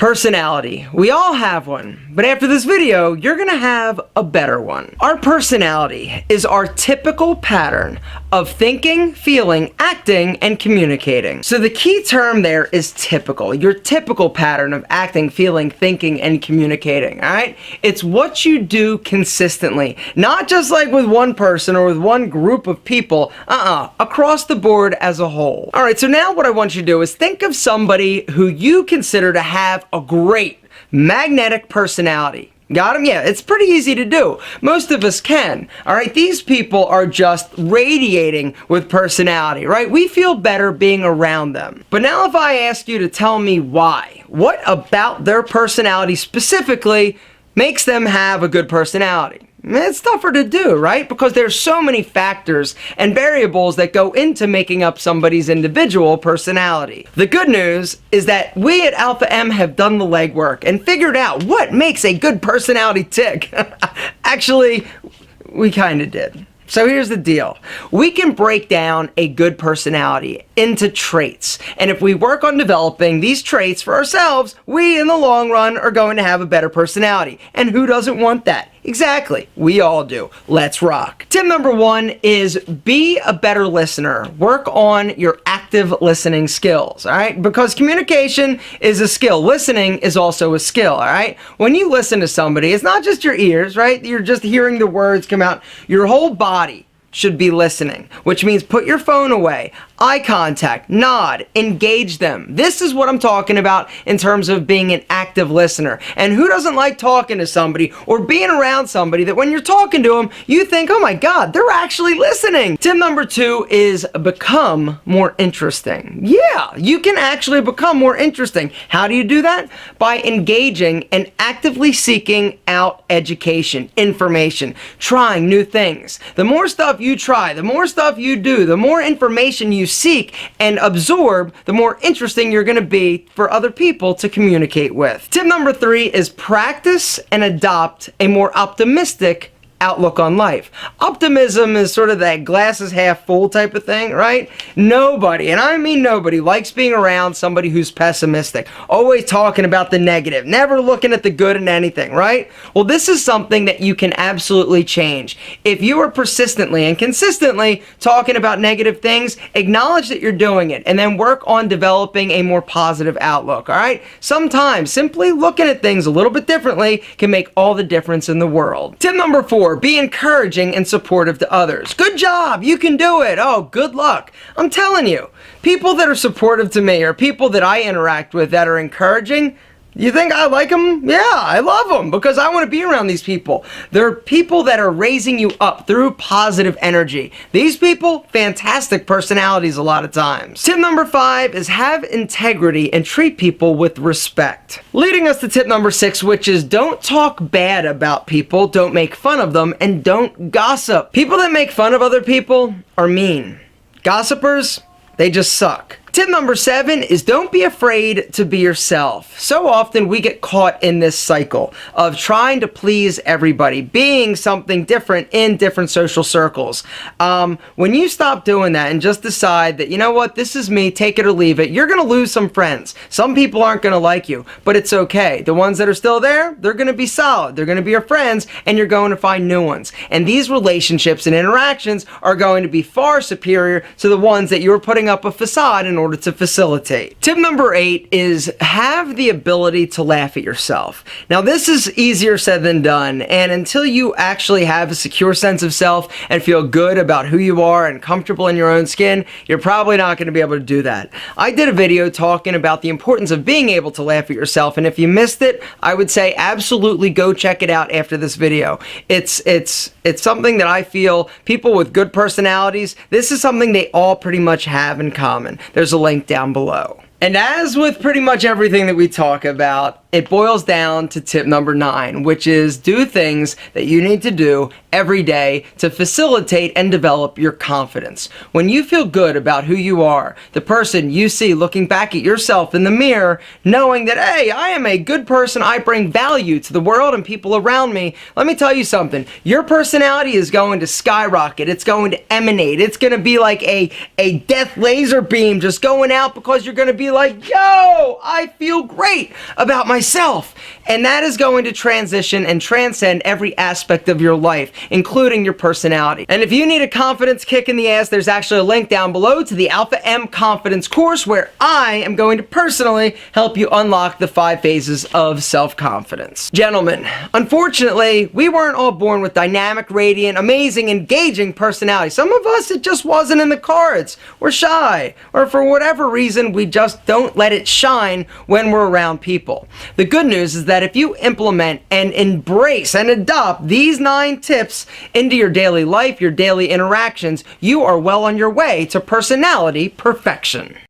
Personality. We all have one, but after this video, you're gonna have a better one. Our personality is our typical pattern of thinking, feeling, acting, and communicating. So the key term there is typical. Your typical pattern of acting, feeling, thinking, and communicating, all right? It's what you do consistently, not just like with one person or with one group of people, across the board as a whole. All right, so now what I want you to do is think of somebody who you consider to have a great magnetic personality. Got him? Yeah, it's pretty easy to do. Most of us can. All right, these people are just radiating with personality, right? We feel better being around them. But now if I ask you to tell me why, what about their personality specifically makes them have a good personality? It's tougher to do, right? Because there's so many factors and variables that go into making up somebody's individual personality. The good news is that we at Alpha M have done the legwork and figured out what makes a good personality tick. Actually, we kind of did. So here's the deal. We can break down a good personality into traits. And if we work on developing these traits for ourselves, we in the long run are going to have a better personality. And who doesn't want that? Exactly. We all do. Let's rock. Tip number 1 is be a better listener. Work on your active listening skills, all right? Because communication is a skill. Listening is also a skill, all right? When you listen to somebody, it's not just your ears, right? You're just hearing the words come out. Your whole body should be listening, which means put your phone away, eye contact, nod, engage them. This is what I'm talking about in terms of being an active listener. And who doesn't like talking to somebody or being around somebody that when you're talking to them, you think, oh my God, they're actually listening. Tip number 2 is become more interesting. Yeah, you can actually become more interesting. How do you do that? By engaging and actively seeking out education, information, trying new things. The more stuff you try, the more stuff you do, the more information you seek and absorb, the more interesting you're going to be for other people to communicate with. Tip number 3 is practice and adopt a more optimistic outlook on life. Optimism is sort of that glass is half full type of thing, right? Nobody, and I mean nobody, likes being around somebody who's pessimistic, always talking about the negative, never looking at the good in anything, right? Well, this is something that you can absolutely change. If you are persistently and consistently talking about negative things, acknowledge that you're doing it and then work on developing a more positive outlook, all right? Sometimes simply looking at things a little bit differently can make all the difference in the world. Tip number 4, be encouraging and supportive to others. Good job, you can do it. Oh, good luck. I'm telling you, people that are supportive to me or people that I interact with that are encouraging, you think I like them? Yeah, I love them because I want to be around these people. They're people that are raising you up through positive energy. These people, fantastic personalities a lot of times. Tip number 5 is have integrity and treat people with respect. Leading us to tip number 6, which is don't talk bad about people, don't make fun of them, and don't gossip. People that make fun of other people are mean. Gossipers, they just suck. Tip number 7 is don't be afraid to be yourself. So often we get caught in this cycle of trying to please everybody, being something different in different social circles. When you stop doing that and just decide that, you know what, this is me, take it or leave it, you're going to lose some friends. Some people aren't going to like you, but it's okay. The ones that are still there, they're going to be solid. They're going to be your friends, and you're going to find new ones. And these relationships and interactions are going to be far superior to the ones that you're putting up a facade in order to facilitate. Tip number 8 is have the ability to laugh at yourself. Now, this is easier said than done, and until you actually have a secure sense of self and feel good about who you are and comfortable in your own skin, you're probably not going to be able to do that. I did a video talking about the importance of being able to laugh at yourself, and if you missed it, I would say absolutely go check it out after this video. It's something that I feel people with good personalities, this is something they all pretty much have in common. There's a link down below. And as with pretty much everything that we talk about, it boils down to tip number 9, which is do things that you need to do every day to facilitate and develop your confidence. When you feel good about who you are, the person you see looking back at yourself in the mirror, knowing that, hey, I am a good person, I bring value to the world and people around me, let me tell you something, your personality is going to skyrocket, it's going to emanate, it's going to be like a death laser beam just going out, because you're going to be like, yo, I feel great about myself. And that is going to transition and transcend every aspect of your life, including your personality. And if you need a confidence kick in the ass, there's actually a link down below to the Alpha M Confidence course, where I am going to personally help you unlock the 5 phases of self-confidence. Gentlemen, unfortunately, we weren't all born with dynamic, radiant, amazing, engaging personalities. Some of us, it just wasn't in the cards. We're shy, or for whatever reason, we just don't let it shine when we're around people. The good news is that if you implement and embrace and adopt these 9 tips into your daily life, your daily interactions, you are well on your way to personality perfection.